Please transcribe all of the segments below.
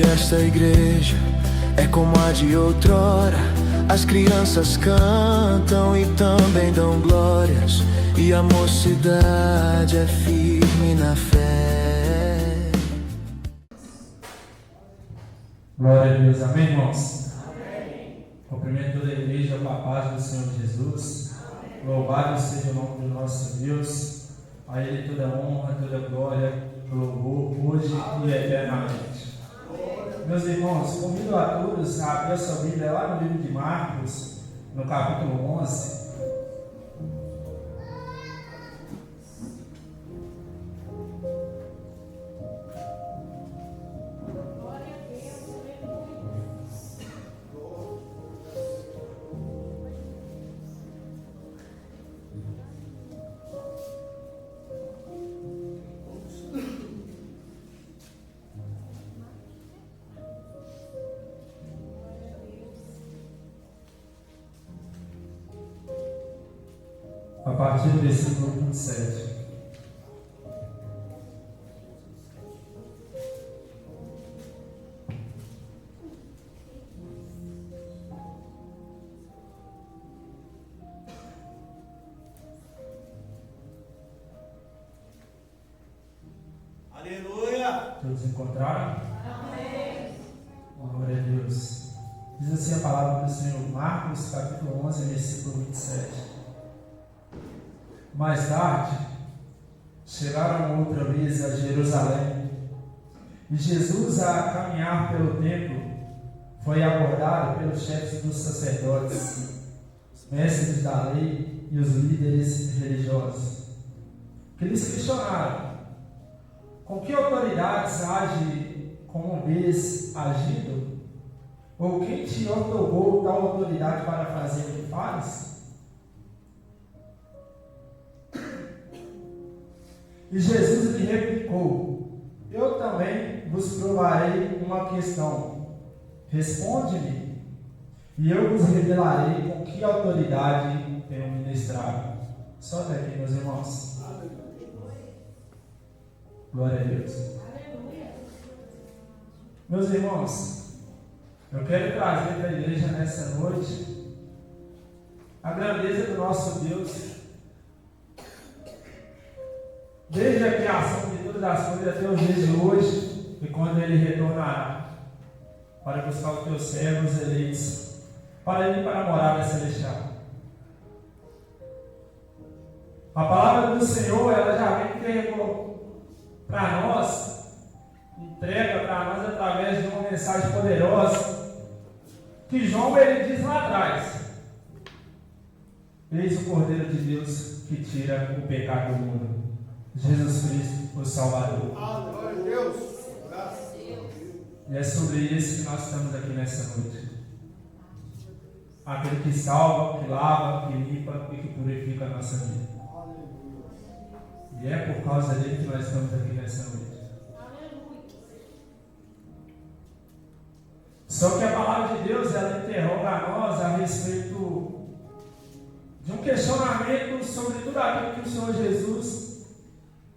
desta igreja é como a de outrora. As crianças cantam e também dão glórias, e a mocidade é firme na fé. Glória a Deus, amém, irmãos? Amém. Cumprimento toda a igreja com a paz do Senhor Jesus. Amém. Louvado seja o nome do nosso Deus. A Ele toda honra, toda glória, louvor, hoje e eternamente. Meus irmãos, convido a todos a abrir a sua Bíblia lá no livro de Marcos, no capítulo 11. A partir do versículo 27. Aleluia! Todos encontraram? Amém! Glória a Deus. Diz assim a palavra do Senhor, Marcos, capítulo 11, versículo 27. Mais tarde, chegaram outra vez a Jerusalém, e Jesus, a caminhar pelo templo, foi abordado pelos chefes dos sacerdotes, os mestres da lei e os líderes religiosos, que lhes questionaram: com que autoridades age como vês agido? Ou quem te otorgou tal autoridade para fazer o que faz? E Jesus lhe replicou: eu também vos provarei uma questão. Responde-me, e eu vos revelarei com que autoridade tenho ministrado. Só até aqui, meus irmãos. Glória a Deus. Meus irmãos, eu quero trazer para a igreja nessa noite a grandeza do nosso Deus. Desde a criação de todas as coisas até os dias de hoje, e quando Ele retornará para buscar os teus servos eleitos, para ir para a morada celestial. A palavra do Senhor, ela já vem entregou para nós, entrega para nós através de uma mensagem poderosa, que João ele diz lá atrás: eis o Cordeiro de Deus que tira o pecado do mundo. Jesus Cristo, o Salvador. Glória a Deus. Graças a Deus. E é sobre isso que nós estamos aqui nessa noite. Aquele que salva, que lava, que limpa e que purifica a nossa vida. E é por causa dele que nós estamos aqui nessa noite. Só que a palavra de Deus, ela interroga a nós a respeito de um questionamento sobre tudo aquilo que o Senhor Jesus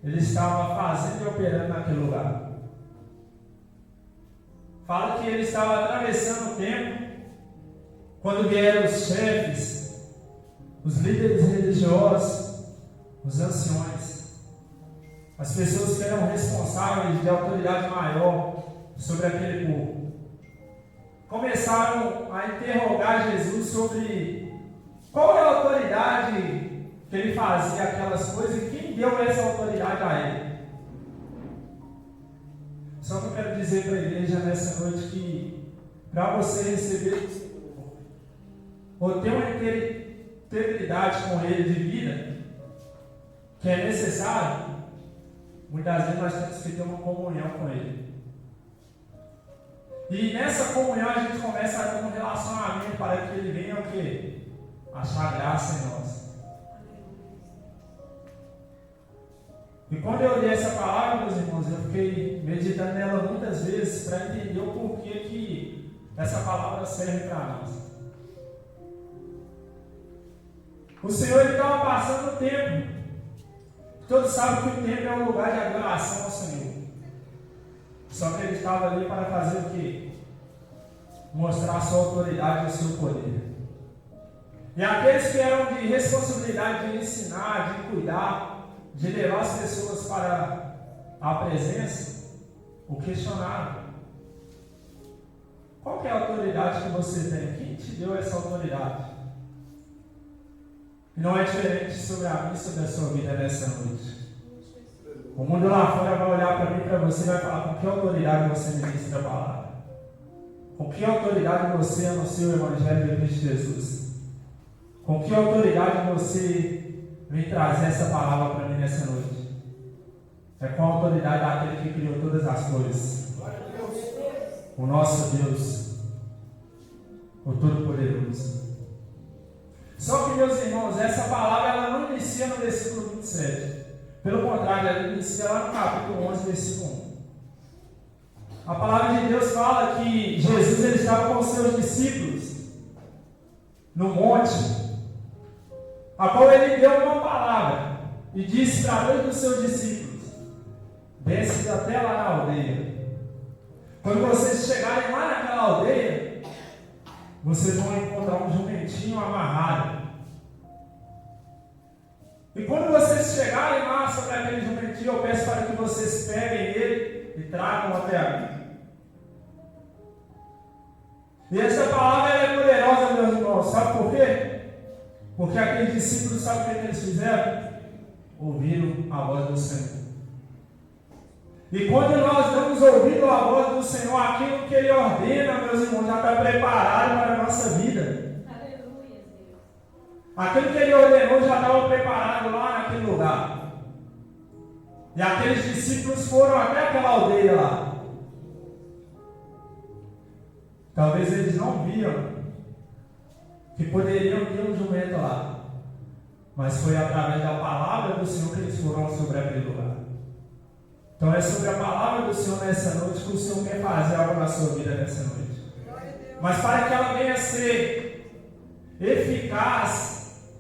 ele estava fazendo e operando naquele lugar. Fala que ele estava atravessando o tempo quando vieram os chefes, os líderes religiosos, os anciões, as pessoas que eram responsáveis de autoridade maior sobre aquele povo. Começaram a interrogar Jesus sobre qual é a autoridade que ele fazia aquelas coisas e quem deu essa autoridade a ele. Só que eu quero dizer para a igreja nessa noite que para você receber o Senhor, ou ter uma integridade com ele de vida, que é necessário, muitas vezes nós temos que ter uma comunhão com ele. E nessa comunhão a gente começa a ter um relacionamento para que ele venha o quê? Achar graça em nós. E quando eu li essa palavra, meus irmãos, eu fiquei meditando nela muitas vezes para entender o porquê que essa palavra serve para nós. O Senhor estava passando o tempo. Todos sabem que o templo é um lugar de adoração ao Senhor. Só que ele estava ali para fazer o quê? Mostrar a sua autoridade e o seu poder. E aqueles que eram de responsabilidade de ensinar, de cuidar, de levar as pessoas para a presença, o questionaram. Qual que é a autoridade que você tem? Quem te deu essa autoridade? E não é diferente sobre a mim, sobre a sua vida nessa noite. O mundo lá fora vai olhar para mim e para você e vai falar: com que autoridade você ministra a palavra? Com que autoridade você anuncia o Evangelho de Cristo Jesus? Com que autoridade você vem trazer essa palavra para mim nessa noite? É com a autoridade daquele que criou todas as coisas. O nosso Deus, o Todo-Poderoso. Só que, meus irmãos, essa palavra ela não inicia no versículo 27. Pelo contrário, ela inicia lá no capítulo 11, versículo 1. A palavra de Deus fala que Jesus ele estava com os seus discípulos no monte, a qual ele deu uma palavra e disse para dois dos seus discípulos: desce até lá na aldeia. Quando vocês chegarem lá naquela aldeia, vocês vão encontrar um jumentinho amarrado. E quando vocês chegarem lá sobre aquele jumentinho, eu peço para que vocês peguem ele e tragam até a mim. E essa palavra é poderosa, meus irmãos. Sabe por quê? Porque aqueles discípulos, sabe o que eles fizeram? Ouviram a voz do Senhor. E quando nós damos ouvido à voz do Senhor, aquilo que Ele ordena, meus irmãos, já está preparado para a nossa vida. Aleluia, Deus. Aquilo que Ele ordenou já estava preparado lá naquele lugar. E aqueles discípulos foram até aquela aldeia lá. Talvez eles não viam que poderiam ter um jumento lá. Mas foi através da palavra do Senhor que eles foram sobre aquele lugar. Então é sobre a palavra do Senhor nessa noite que o Senhor quer fazer algo na sua vida nessa noite. Mas para que ela venha a ser eficaz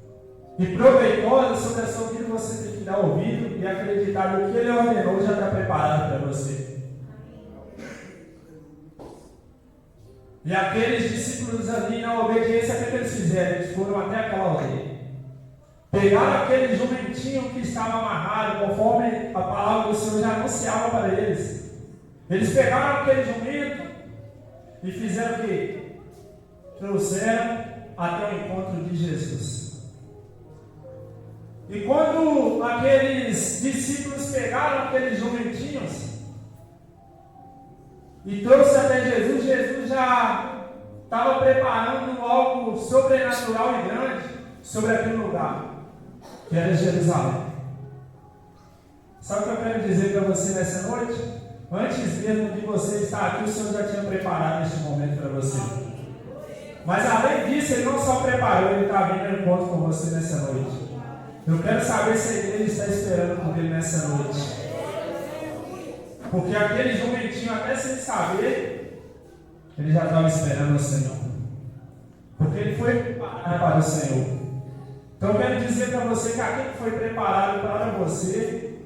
e proveitosa sobre a sua vida, você tem que dar ouvido e acreditar no que Ele ordenou já está preparado para você. E aqueles discípulos ali, na obediência, o que eles fizeram? Eles foram até aquela aldeia. Pegaram aquele jumentinho que estava amarrado, conforme a palavra do Senhor já anunciava para eles. Eles pegaram aquele jumento e fizeram o quê? Trouxeram até o encontro de Jesus. E quando aqueles discípulos pegaram aqueles jumentinhos e trouxe até Jesus, Jesus já estava preparando algo sobrenatural e grande sobre aquele lugar, que era Jerusalém. Sabe o que eu quero dizer para você nessa noite? Antes mesmo de você estar aqui, o Senhor já tinha preparado este momento para você. Mas além disso, Ele não só preparou, Ele está vindo ao encontro com você nessa noite. Eu quero saber se a igreja está esperando por Ele nessa noite. Porque aquele jumentinho, até sem saber, ele já estava esperando o Senhor. Porque ele foi preparado para o Senhor. Então eu quero dizer para você que aquilo que foi preparado para você,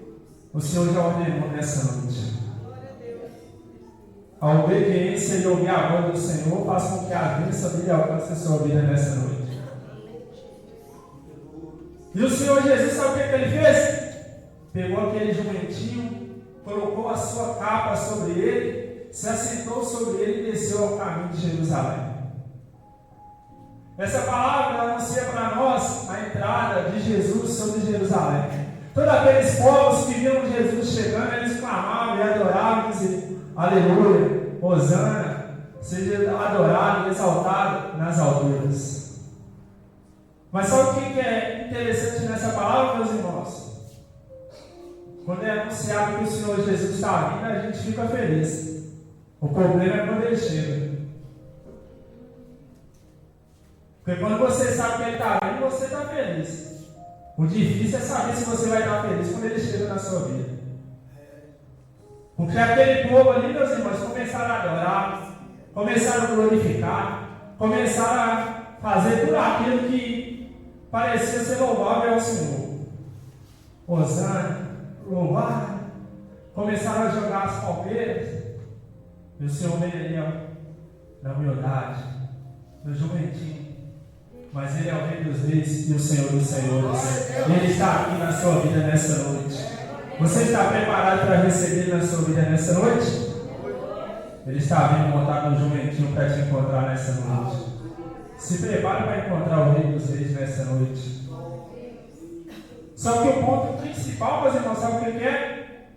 o Senhor já ordenou nessa noite. A obediência e ouvir a voz do Senhor faz com que a bênção dele alcance a sua vida nessa noite. E o Senhor Jesus, sabe o que Ele fez? Pegou aquele jumentinho, colocou a sua capa sobre ele, se assentou sobre ele e desceu ao caminho de Jerusalém. Essa palavra anuncia para nós a entrada de Jesus sobre Jerusalém. Todos aqueles povos que viram Jesus chegando, eles clamavam e adoravam, diziam: aleluia, hosana, seja adorado e exaltado nas alturas. Mas sabe o que é interessante nessa palavra, meus irmãos? Quando é anunciado que o Senhor Jesus está vindo, a gente fica feliz. O problema é quando Ele chega. Porque quando você sabe que Ele está vindo, você está feliz. O difícil é saber se você vai estar feliz quando Ele chega na sua vida. Porque aquele povo ali, meus irmãos, começaram a adorar, começaram a glorificar, começaram a fazer tudo aquilo que parecia ser louvável ao Senhor. Hosana, louvar, começaram a jogar as palmeiras, E o Senhor vem ali, ó, na humildade, no jumentinho. Mas Ele é o Rei dos Reis e o Senhor dos Senhores. E Ele está aqui na sua vida nessa noite. Você está preparado para receber na sua vida nessa noite? Ele está vindo montado no jumentinho para te encontrar nessa noite. Se prepare para encontrar o Rei dos Reis nessa noite. Só que o ponto principal, meus irmãos, sabe o que é?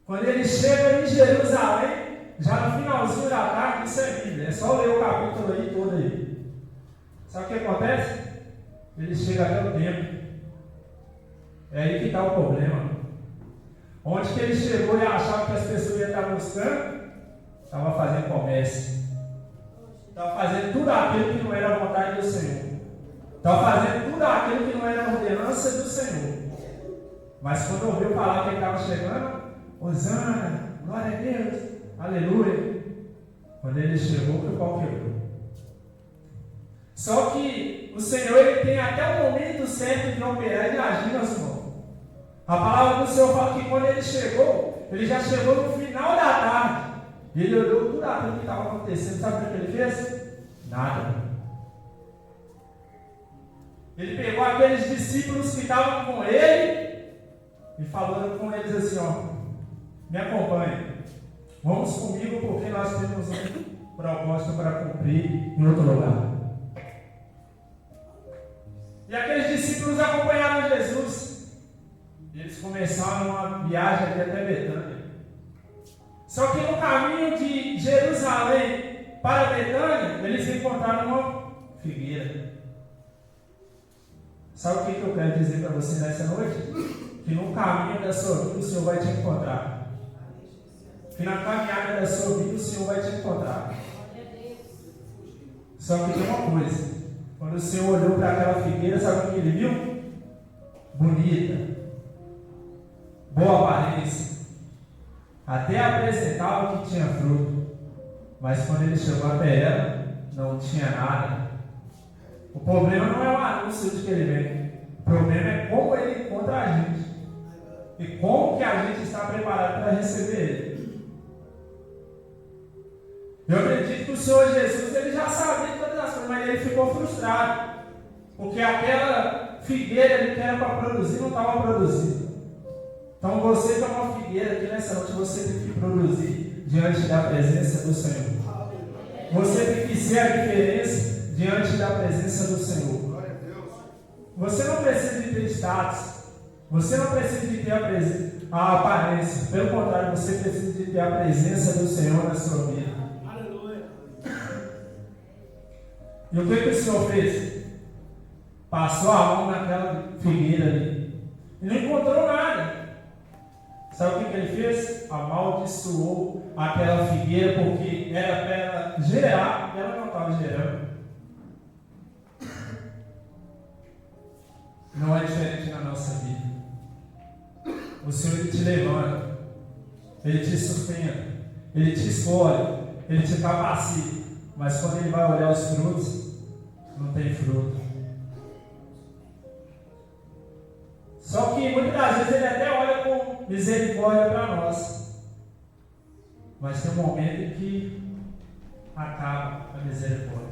Quando ele chega em Jerusalém, já no finalzinho da tarde, isso é Bíblia. É só ler o capítulo aí todo aí. Sabe o que acontece? Ele chega até o templo. É aí que está o problema. Onde que ele chegou e achava que as pessoas iam estar buscando? Estava fazendo comércio. Estava fazendo tudo aquilo que não era a vontade do Senhor. Estava fazendo tudo aquilo que não era a ordenança do Senhor. Mas quando ouviu falar que ele estava chegando, Hosana, glória a Deus, aleluia. Quando ele chegou, que o pau quebrou. Só que o Senhor, ele tem até o momento certo de operar e agir, meus irmãos. A palavra do Senhor fala que quando ele chegou, ele já chegou no final da tarde. E ele olhou tudo aquilo que estava acontecendo. Sabe o que ele fez? Nada. Ele pegou aqueles discípulos que estavam com ele e falou com eles assim, ó, me acompanhe. Vamos comigo porque nós temos um propósito para cumprir em outro lugar. E aqueles discípulos acompanharam Jesus. E eles começaram uma viagem aqui até Betânia. Só que no caminho de Jerusalém para Betânia, eles encontraram uma figueira. Sabe o que eu quero dizer para você nessa noite? Que no caminho da sua vida o Senhor vai te encontrar. Que na caminhada da sua vida o Senhor vai te encontrar. Só que tem uma coisa. Quando o Senhor olhou para aquela figueira, sabe o que ele viu? Bonita. Boa aparência. Até apresentava que tinha fruto. Mas quando ele chegou até ela, não tinha nada. O problema não é o anúncio de que ele vem. O problema é como ele encontra a gente. E como que a gente está preparado para receber ele. Eu acredito que o Senhor Jesus, ele já sabia de todas as coisas, mas ele ficou frustrado. Porque aquela figueira que era para produzir, não estava produzindo. Então você que é uma figueira aqui nessa noite, você tem que produzir diante da presença do Senhor. Você tem que ser a diferença diante da presença do Senhor. Você não precisa de ter status. Você não precisa de ter a aparência. Pelo contrário, você precisa de ter a presença do Senhor na sua vida. Aleluia. E o que o Senhor fez? Passou a mão naquela figueira ali. E não encontrou nada. Sabe o que ele fez? Amaldiçoou aquela figueira porque era para ela gerar e ela não estava gerando. Não é diferente na nossa vida. O Senhor, ele te levanta, ele te sustenta, ele te escolhe, ele te capacita. Mas quando ele vai olhar os frutos, não tem fruto. Só que muitas das vezes ele até olha com misericórdia para nós. Mas tem um momento em que acaba a misericórdia.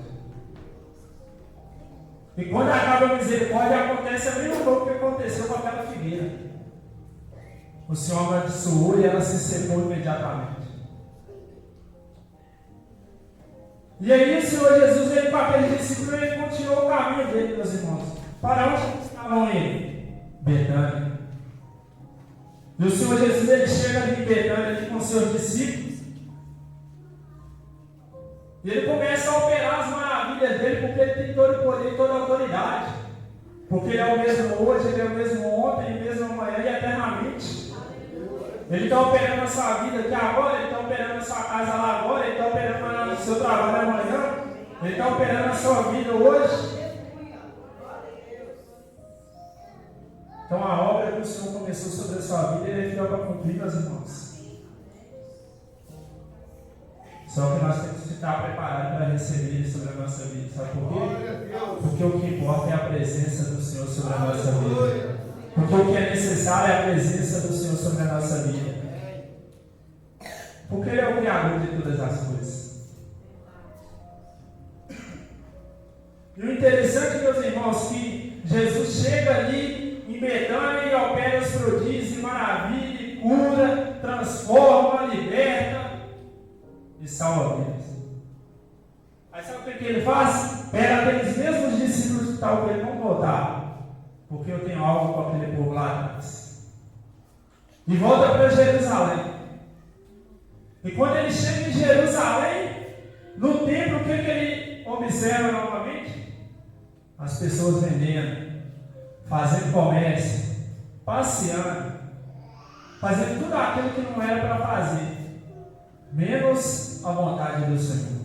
E quando acaba a misericórdia, acontece a mesma coisa que aconteceu com aquela figueira. O Senhor amaldiçoou e ela se secou imediatamente. E aí o Senhor Jesus, ele com aquele discípulo, ele continuou o caminho dele, meus irmãos. Para onde estavam indo? Betânia. E o Senhor Jesus, ele chega ali em Betânia ali com os seus discípulos. E ele começa a operar as maravilhas dele, porque ele tem todo o poder e toda a autoridade. Porque ele é o mesmo hoje, ele é o mesmo ontem, ele é o mesmo amanhã e eternamente. Ele está operando a sua vida aqui agora, ele está operando a sua casa lá agora, ele está operando o seu trabalho amanhã, ele está operando a sua vida hoje. Então a obra que o Senhor começou sobre a sua vida, ele é fiel para cumprir, meus irmãos. Só que nós temos que estar preparados para receber ele sobre a nossa vida. Sabe por quê? Porque o que importa é a presença do Senhor sobre a nossa vida. Porque o que é necessário é a presença do Senhor sobre a nossa vida. Porque Ele é o Criador de todas as coisas. E o interessante, meus irmãos, que Jesus chega ali em Betânia e opera os prodígios, maravilha, cura, transforma, liberta e salva vidas. Aí sabe o que ele faz? Pega aqueles mesmos discípulos que tal que ele não voltar, porque eu tenho algo com aquele povo lá atrás. E volta para Jerusalém. E quando ele chega em Jerusalém, no templo, o que ele observa novamente? As pessoas vendendo, fazendo comércio, passeando, fazendo tudo aquilo que não era para fazer, menos a vontade do Senhor.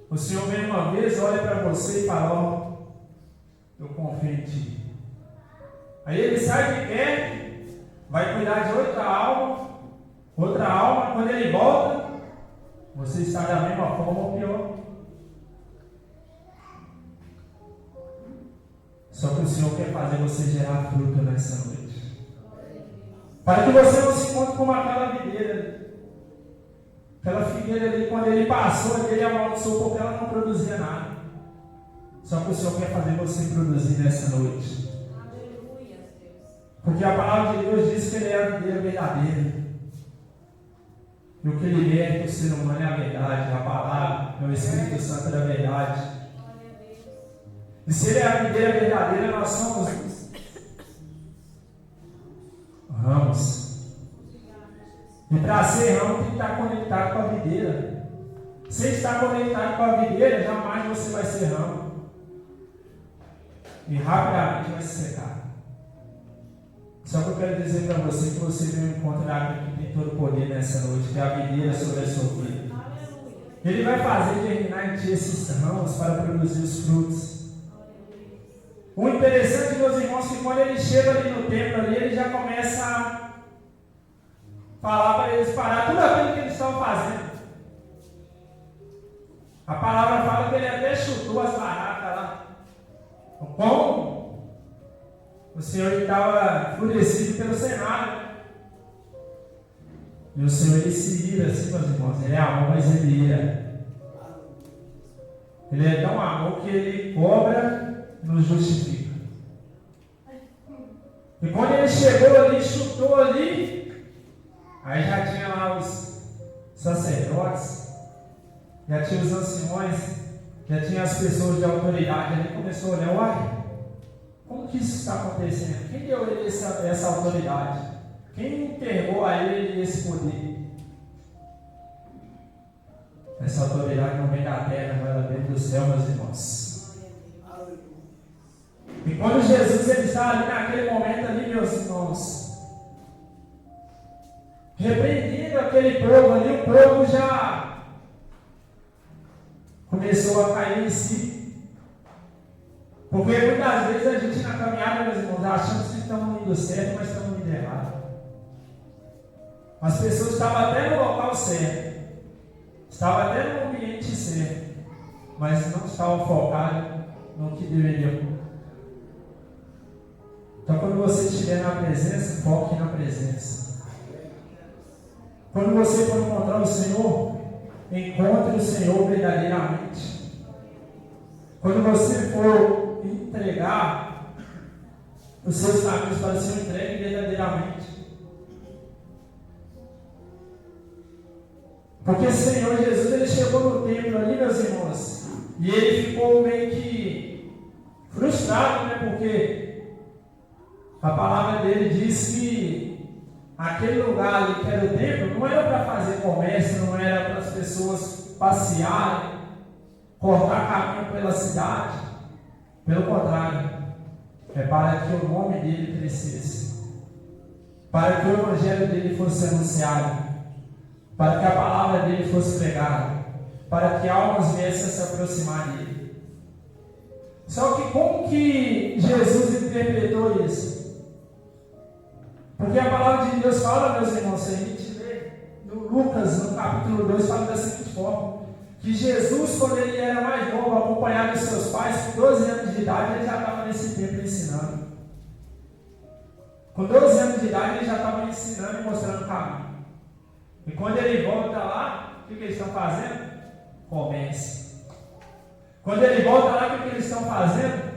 O Senhor vem uma vez, olha para você e fala: ó, eu confio em ti. Aí ele sai de perto, vai cuidar de outra alma, quando ele volta, você está da mesma forma ou pior. Só que o Senhor quer fazer você gerar fruto nessa noite, para que você não se encontre como aquela videira. Aquela figueira ali, quando ele passou, ele amaldiçoou porque ela não produzia nada. Só que o Senhor quer fazer você produzir nessa noite. Aleluia, Deus. Porque a palavra de Deus diz que Ele é a videira verdadeira. E o que liberta o ser humano é a verdade, a palavra, é o Espírito Santo da verdade. E se Ele é a videira verdadeira, nós somos ramos. E para ser ramo tem que estar conectado com a videira. Se estar conectado com a videira, jamais você vai ser ramo. E rapidamente vai se secar. Só que eu quero dizer para você que você veio encontrar aquele que tem todo o poder nessa noite, que é a videira sobre a sua vida. Ele vai fazer germinar em ti esses ramos para produzir os frutos. O interessante, meus irmãos, é que quando ele chega ali no templo, ali, ele já começa a falar para eles parar tudo aquilo que eles estão fazendo. A palavra fala que ele até chutou as baratas lá. Como o Senhor estava enfurecido pelo cenário. E o Senhor, ele se ira assim, meus irmãos. Ele é amor, mas ele ira. Ele é tão amor que ele cobra e nos justifica. E quando ele chegou ali, chutou ali, aí já tinha lá os sacerdotes, já tinha os anciões, já tinha as pessoas de autoridade. Ele começou a olhar: uai, como que isso está acontecendo? Quem deu ele essa autoridade? Quem entregou a ele esse poder? Essa autoridade não vem da terra, mas ela vem do céu, meus irmãos. E quando Jesus ele está ali naquele momento ali, meus irmãos, repreendendo aquele povo ali, o povo já começou a cair em si. Porque muitas vezes a gente na caminhada, meus irmãos, achamos que estamos indo certo, mas estamos indo errado. As pessoas estavam até no local certo, estavam até no ambiente certo, mas não estavam focados no que deveriam. Então, quando você estiver na presença, foque na presença. Quando você for encontrar o Senhor, encontre o Senhor verdadeiramente. Quando você for entregar os seus caminhos para o Senhor, entregue verdadeiramente. Porque o Senhor Jesus, ele chegou no templo ali, meus irmãos, e ele ficou meio que frustrado, né? Porque a palavra dele diz que aquele lugar ali que era o templo não era para fazer comércio, não era para as pessoas passearem, cortar caminho pela cidade. Pelo contrário, é para que o nome dele crescesse, para que o evangelho dele fosse anunciado, para que a palavra dele fosse pregada, para que almas viessem a se aproximar dele. Só que como que Jesus interpretou isso? Porque a palavra de Deus fala, meus irmãos, se a gente lê no Lucas, no capítulo 2, fala da seguinte forma: que Jesus, quando ele era mais novo, acompanhado dos seus pais, com 12 anos de idade, ele já estava nesse templo ensinando. Com 12 anos de idade, ele já estava ensinando e mostrando o caminho. E quando ele volta lá, o que eles estão fazendo? Comércio. Quando ele volta lá, o que eles estão fazendo?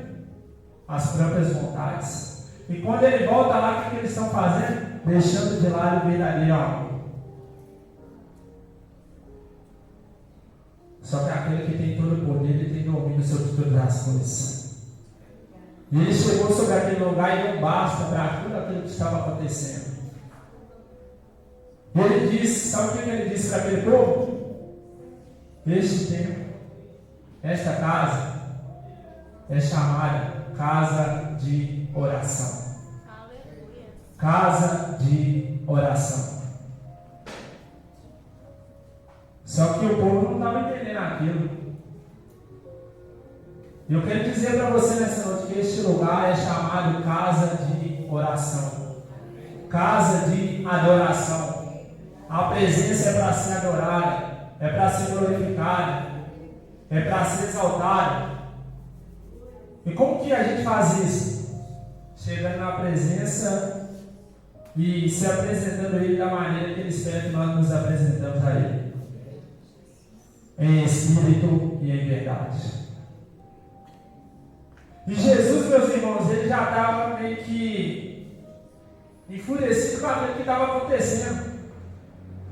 As próprias vontades. E quando ele volta lá, o que eles estão fazendo? Deixando de lado o verdadeiro amor. Só que aquele que tem todo o poder, ele tem domínio sobre todas as coisas. E ele chegou sobre aquele lugar e não basta para tudo aquilo que estava acontecendo. E ele disse, sabe o que ele disse para aquele povo? Este tempo, esta casa, é chamada casa de oração. Aleluia. Casa de oração. Só que o povo não estava entendendo aquilo. E eu quero dizer para você nessa noite que este lugar é chamado casa de oração. Casa de adoração. A presença é para ser adorada, é para ser glorificada, é para ser exaltada. E como que a gente faz isso? Chegando na presença e se apresentando a Ele da maneira que Ele espera que nós nos apresentamos a Ele. Em espírito e em verdade. E Jesus, meus irmãos, ele já estava meio que enfurecido com aquilo que estava acontecendo.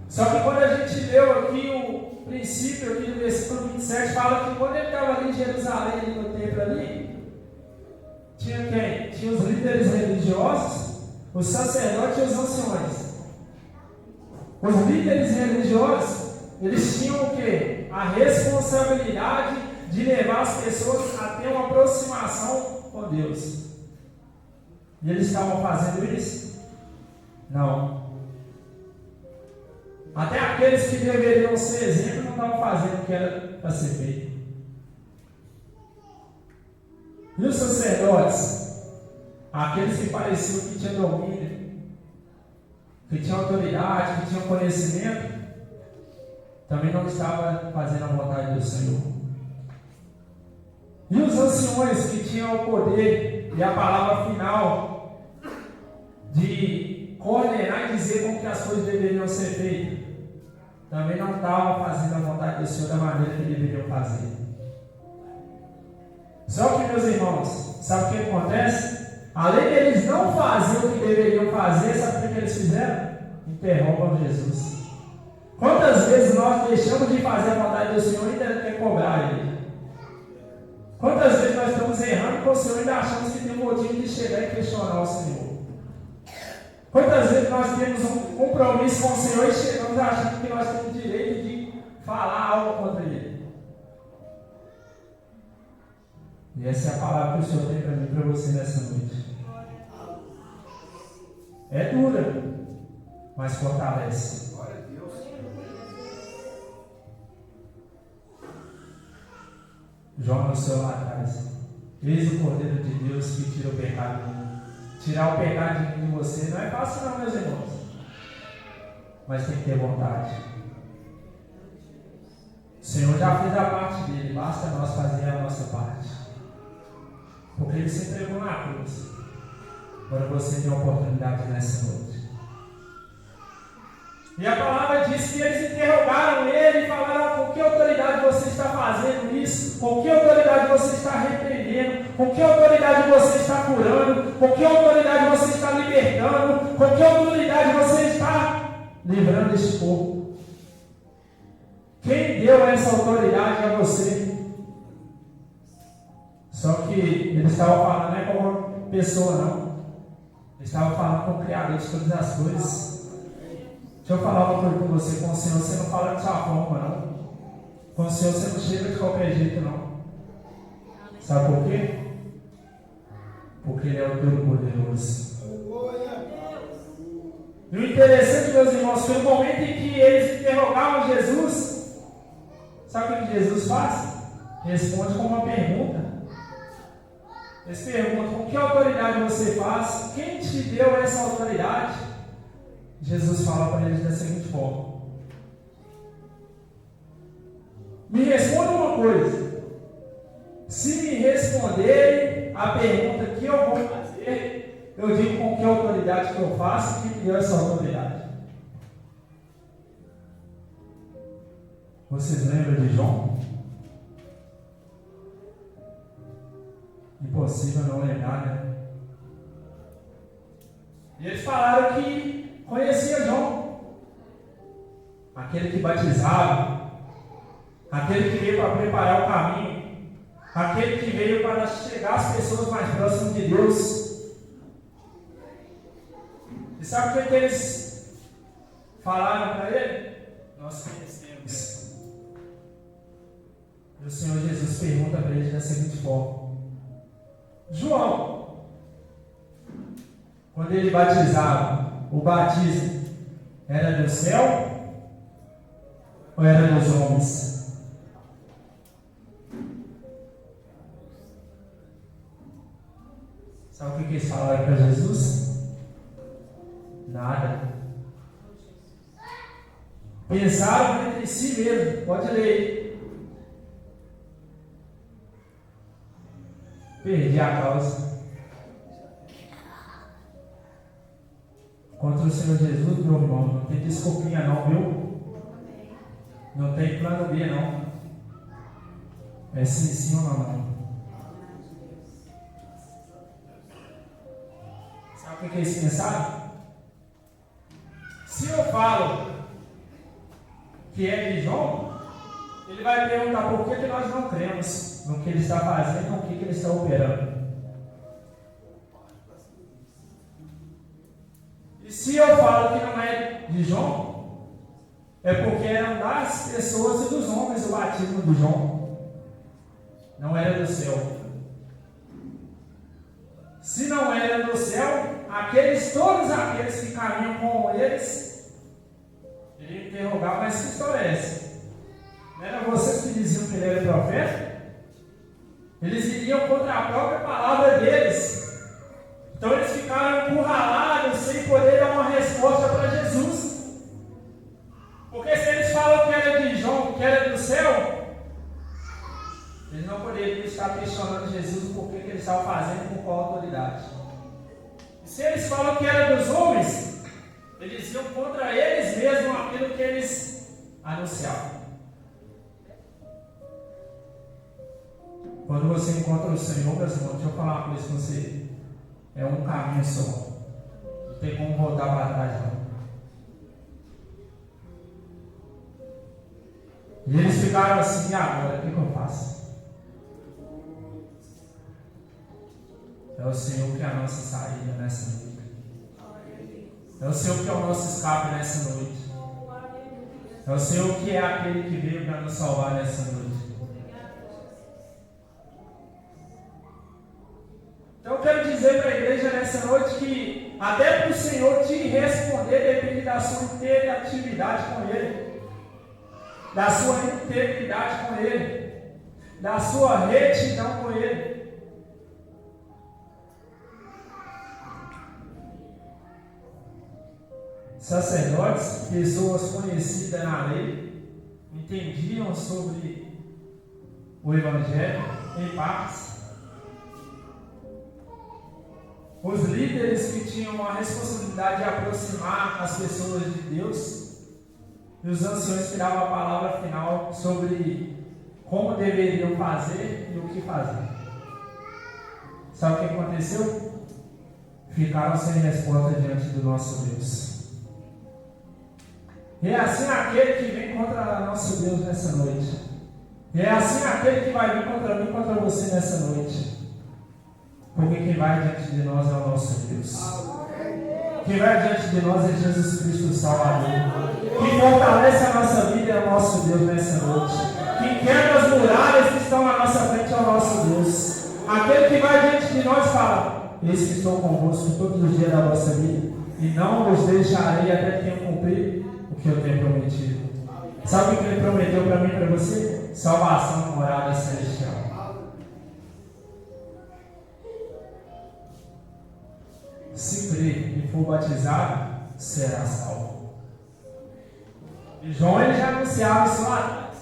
Só que quando a gente leu aqui o princípio, aqui no versículo 27, fala que quando ele estava ali em Jerusalém, ali no templo ali, tinha quem? Tinha os líderes religiosos, os sacerdotes e os anciões. Os líderes religiosos, eles tinham o quê? A responsabilidade de levar as pessoas a ter uma aproximação com Deus. E eles estavam fazendo isso? Não. Até aqueles que deveriam ser exemplo não estavam fazendo o que era para ser feito. E os sacerdotes, aqueles que pareciam que tinham domínio, que tinham autoridade, que tinham conhecimento, também não estavam fazendo a vontade do Senhor. E os anciões que tinham o poder e a palavra final de coordenar e dizer como que as coisas deveriam ser feitas, também não estavam fazendo a vontade do Senhor da maneira que deveriam fazer. Só que, meus irmãos, sabe o que acontece? Além de eles não fazerem o que deveriam fazer, sabe o que eles fizeram? Interrompam Jesus. Quantas vezes nós deixamos de fazer a vontade do Senhor e ainda quer cobrar Ele? Quantas vezes nós estamos errando com o Senhor e ainda achamos que tem um motivo de chegar e questionar o Senhor? Quantas vezes nós temos um compromisso com o Senhor e chegamos achando que nós temos o direito de falar algo contra Ele? E essa é a palavra que o Senhor tem para mim e para você nessa noite. É dura, mas fortalece. João anunciou lá atrás: eis o Cordeiro de Deus que tira o pecado do mundo. Tirar o pecado de você não é fácil não, meus irmãos, mas tem que ter vontade. O Senhor já fez a parte dele, basta nós fazer a nossa parte, porque Ele se entregou na cruz. Agora você tem a oportunidade nessa noite. E a palavra diz que eles interrogaram ele e falaram: com que autoridade você está fazendo isso? Com que autoridade você está repreendendo? Com que autoridade você está curando? Com que autoridade você está libertando? Com que autoridade você está livrando este povo? Quem deu essa autoridade a você? Só que eles estavam falando não é com uma pessoa não. Eles estavam falando com o Criador de todas as coisas. Deixa eu falar uma coisa com você: com o Senhor você não fala de sua forma, não. Com o Senhor você não chega de qualquer jeito, não. Sabe por quê? Porque Ele é o Todo-Poderoso. E o interessante, meus irmãos, foi o momento em que eles interrogavam Jesus. Sabe o que Jesus faz? Responde com uma pergunta. Eles perguntam: com que autoridade você faz? Quem te deu essa autoridade? Jesus fala para eles da seguinte forma: me responda uma coisa. Se me responderem a pergunta que eu vou fazer, eu digo com que autoridade que eu faço e quem me deu essa autoridade. Vocês lembram de João? Impossível não lembrar, né? E eles falaram que conhecia João, aquele que batizava, aquele que veio para preparar o caminho, aquele que veio para chegar às pessoas mais próximas de Deus. E sabe o que eles falaram para ele? Nós conhecemos. E o Senhor Jesus pergunta para ele da seguinte forma: João, quando ele batizava, o batismo era do céu ou era dos homens? Sabe o que eles falaram para Jesus? Nada. Pensaram entre si mesmo. Pode ler. Perdi a causa. Contra o Senhor Jesus, meu irmão, não tem desculpinha não, viu? Não tem plano B não. É sim ou não. Sabe o que eles pensaram? Se eu falo que é de João, ele vai perguntar por que nós não cremos no que ele está fazendo, no que ele está operando. E se eu falo que não é de João, é porque eram das pessoas e dos homens o batismo de João, não era do céu. Se não era do céu, todos aqueles que caminham com eles, ele interrogava: mas que história é essa? Não eram vocês que diziam que ele era profeta? Eles iriam contra a própria palavra deles. Então eles ficaram encurralados sem poder dar uma resposta para Jesus. Porque se eles falam que era de João, que era do céu, eles não poderiam estar questionando Jesus por que ele estava fazendo, com qual autoridade. E se eles falam que era dos homens, eles iam contra eles mesmos aquilo que eles anunciavam. Quando você encontra o Senhor, meus irmãos, deixa eu falar uma coisa com você. É um caminho só. Não tem como voltar para trás, não. E eles ficaram assim: e agora? O que eu faço? É o Senhor que é a nossa saída nessa noite. É o Senhor que é o nosso escape nessa noite. É o Senhor que é aquele que veio para nos salvar nessa noite. Então eu quero dizer para a igreja nessa noite que até para o Senhor te responder depende da sua interatividade com Ele, da sua integridade com Ele, da sua retidão com Ele. Sacerdotes, pessoas conhecidas na lei, entendiam sobre o Evangelho em partes. Os líderes que tinham a responsabilidade de aproximar as pessoas de Deus, e os anciões que davam a palavra final sobre como deveriam fazer e o que fazer. Sabe o que aconteceu? Ficaram sem resposta diante do nosso Deus. E é assim aquele que vem contra nosso Deus nessa noite. E é assim aquele que vai vir contra mim, contra você nessa noite. Porque quem vai diante de nós é o nosso Deus. Quem vai diante de nós é Jesus Cristo Salvador. Quem fortalece a nossa vida é o nosso Deus nessa noite. Quem quebra as muralhas que estão na nossa frente é o nosso Deus. Aquele que vai diante de nós fala: eis que estou convosco todos os dias da vossa vida, e não vos deixarei até que tenham cumprido o que eu tenho prometido. Sabe o que ele prometeu para mim e para você? Salvação, morada celestial. Se crer e for batizado, será salvo. E João ele já anunciava isso lá atrás,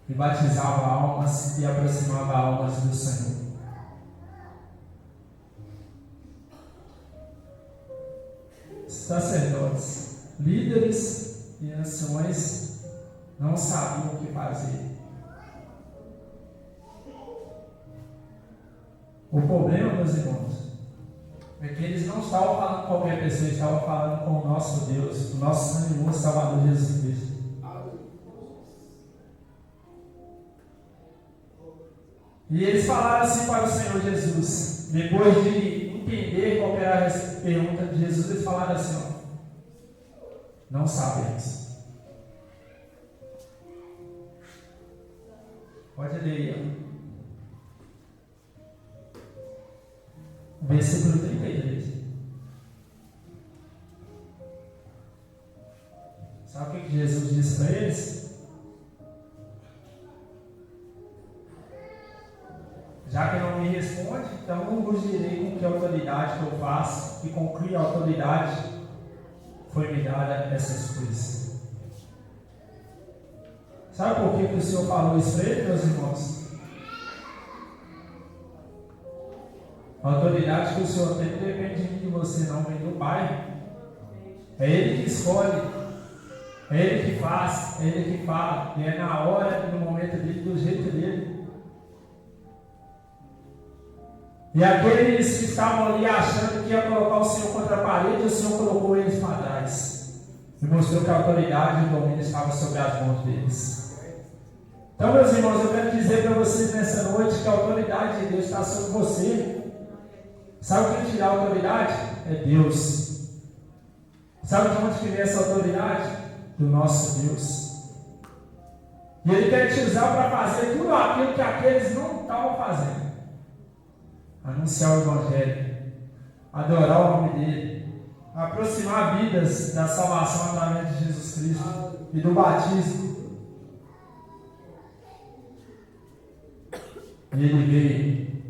que batizava almas e aproximava almas do Senhor. Sacerdotes, líderes e anciões não sabiam o que fazer. O problema, meus irmãos, é que eles não estavam falando com qualquer pessoa, eles estavam falando com o nosso Deus, o nosso Senhor Salvador Jesus Cristo. E eles falaram assim para o Senhor Jesus, depois de entender qual era a pergunta de Jesus, eles falaram assim: ó, não sabemos. Pode ler aí, ó. Versículo 33. Sabe o que Jesus disse para eles? Já que não me responde, então não vos direi com que autoridade que eu faço e com que autoridade foi me dada essas coisas. Sabe por que o Senhor falou isso para eles, meus irmãos? A autoridade que o Senhor tem não depende de você, não vem do Pai. É Ele que escolhe, é Ele que faz, é Ele que fala, e é na hora e no momento dele, do jeito dele. E aqueles que estavam ali achando que ia colocar o Senhor contra a parede, o Senhor colocou eles para trás e mostrou que a autoridade e o domínio estavam sobre as mãos deles. Então, meus irmãos, eu quero dizer para vocês nessa noite que a autoridade de Deus está sobre você. Sabe quem te dá a autoridade? É Deus. Sabe de onde que vem essa autoridade? Do nosso Deus. E Ele quer te usar para fazer tudo aquilo que aqueles não estavam fazendo. Anunciar o Evangelho, adorar o nome dEle, aproximar vidas da salvação através de Jesus Cristo e do batismo. E Ele veio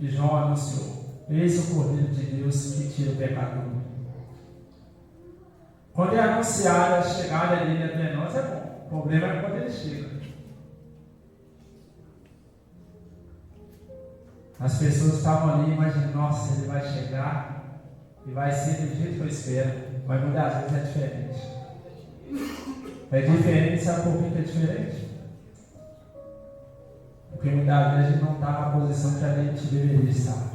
e João anunciou: eis o Cordeiro de Deus que tira o pecado do mundo. Quando é anunciada a chegada dele até nós, é bom. O problema é quando ele chega. As pessoas estavam ali imaginando: nossa, ele vai chegar e vai ser do jeito que eu espero. Mas muitas vezes é diferente. É diferente, sabe por que é diferente? Porque muitas vezes a gente não está na posição que a gente deveria estar.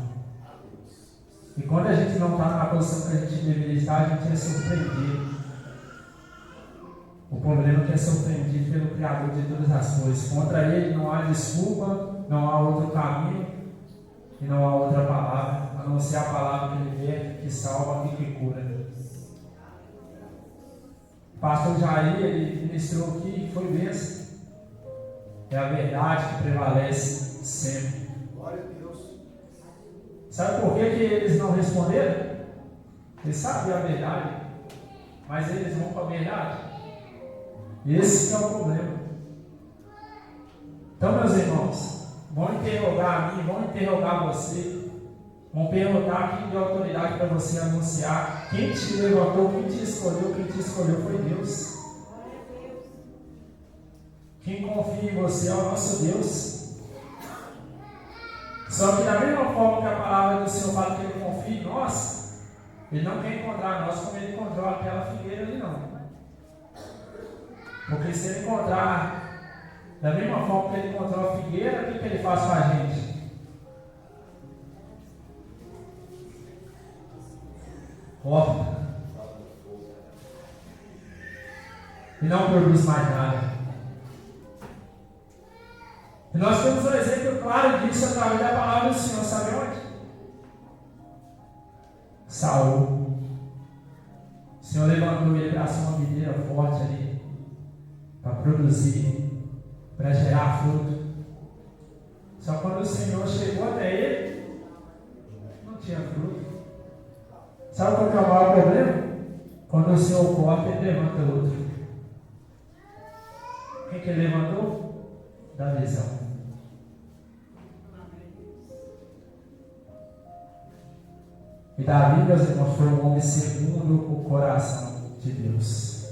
E quando a gente não está na posição que a gente deveria estar, a gente é surpreendido. O problema é que é surpreendido pelo Criador de todas as coisas. Contra Ele não há desculpa, não há outro caminho e não há outra palavra, a não ser a palavra que liberta, que salva e que cura. O pastor Jair, ele ministrou aqui e foi bênção. É a verdade que prevalece sempre. Glória a Deus. Sabe por que eles não responderam? Eles sabiam a verdade, mas eles vão com a verdade. Esse é o problema. Então, meus irmãos, vão interrogar a mim, vão interrogar você, vão perguntar quem deu autoridade para você anunciar, quem te levantou, quem te escolheu foi Deus. Quem confia em você é o nosso Deus. Só que da mesma forma que a palavra do Senhor fala que Ele confia em nós, Ele não quer encontrar nós como Ele encontrou aquela figueira ali, não. Porque se Ele encontrar da mesma forma que Ele encontrou a figueira, o que Ele faz com a gente? Corta. E não produz mais nada. E nós temos um exemplo claro disso através da palavra do Senhor, sabe onde? Saul. O Senhor levantou ele para ser uma videira forte ali, para produzir, para gerar fruto. Só quando o Senhor chegou até ele, não tinha fruto. Sabe qual que é o maior problema? Quando o Senhor corta, ele levanta outro. Quem que ele levantou? Da visão. E Davi, meus irmãos, foi um homem segundo o coração de Deus.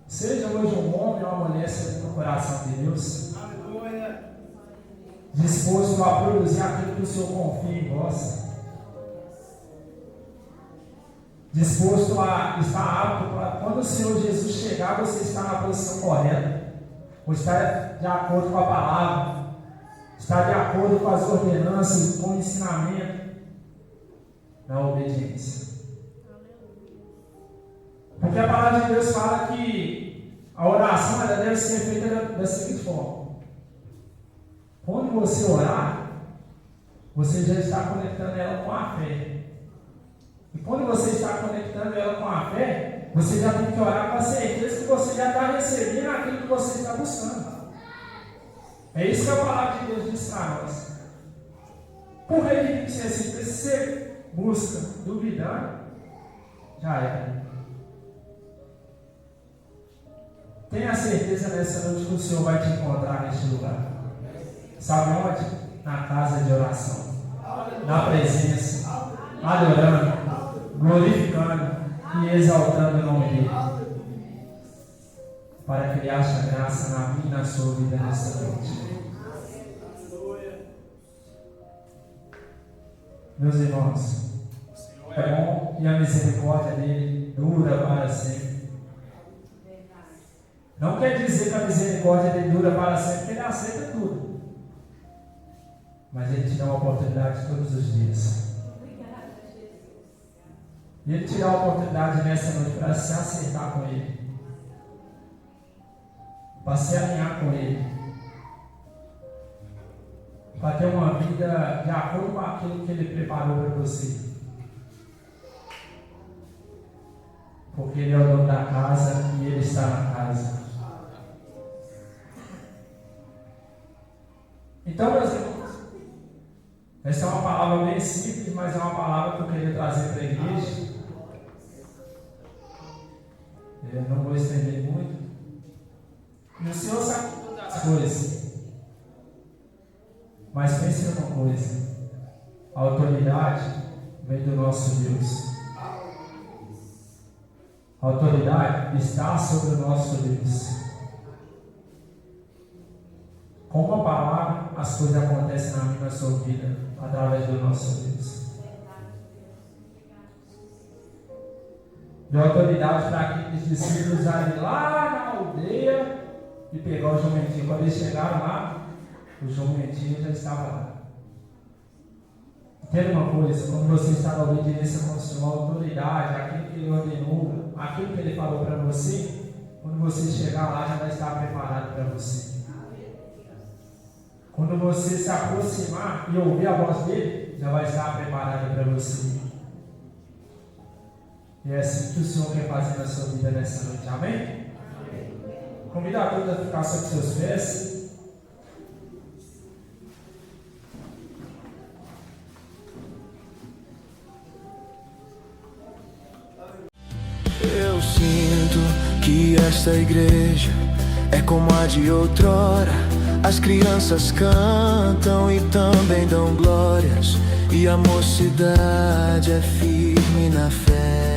Seja hoje um homem ou uma mulher segundo o coração de Deus, disposto a produzir aquilo que o Senhor confia em vós. disposto a estar apto para quando o Senhor Jesus chegar, você está na posição correta, ou está de acordo com a palavra, está de acordo com as ordenanças, com o ensinamento, na obediência. Porque a palavra de Deus fala que a oração ela deve ser feita da seguinte forma: quando você orar, você já está conectando ela com a fé. E quando você está conectando ela com a fé, você já tem que orar com a certeza que você já está recebendo aquilo que você está buscando. É isso que a palavra de Deus diz para nós. Por que tem que ser assim? Se você busca duvidando, já era. Tenha certeza nessa noite que o Senhor vai te encontrar neste lugar. Sabe onde? Na casa de oração. Na presença. Adorando. Glorificando e exaltando o nome dele. Para que ele ache graça na minha e na sua vida nesta noite. Meus irmãos, é bom e a misericórdia dele dura para sempre. Não quer dizer que a misericórdia dele dura para sempre, porque ele aceita tudo. Mas ele te dá uma oportunidade todos os dias. E ele te dá a oportunidade nessa noite para se acertar com ele, para se alinhar com ele, para ter uma vida de acordo com aquilo que ele preparou para você. Porque ele é o dono da casa e ele está na casa. Então, meus irmãos, essa é uma palavra bem simples, mas é uma palavra que eu queria trazer para a igreja. Eu não vou estender muito. E o Senhor sabe todas as coisas. Mas pense numa coisa: a autoridade vem do nosso Deus. A autoridade está sobre o nosso Deus. Com uma palavra, as coisas acontecem na minha e na sua vida, através do nosso Deus. Deu autoridade para aqueles discípulos ali lá na aldeia e pegar o jumentinho. Quando eles chegaram lá, o jumentinho já estava lá. Entenda uma coisa: quando você está na obediência com o Senhor, a autoridade, aquilo que ele ordenou, aquilo que ele falou para você, quando você chegar lá, já vai estar preparado para você. Quando você se aproximar e ouvir a voz dele, já vai estar preparado para você. E é assim que o Senhor quer fazer na sua vida nessa noite. Amém? Amém. Convido a todos a ficar sobre seus pés. Eu sinto que esta igreja é como a de outrora. As crianças cantam e também dão glórias, e a mocidade é firme na fé.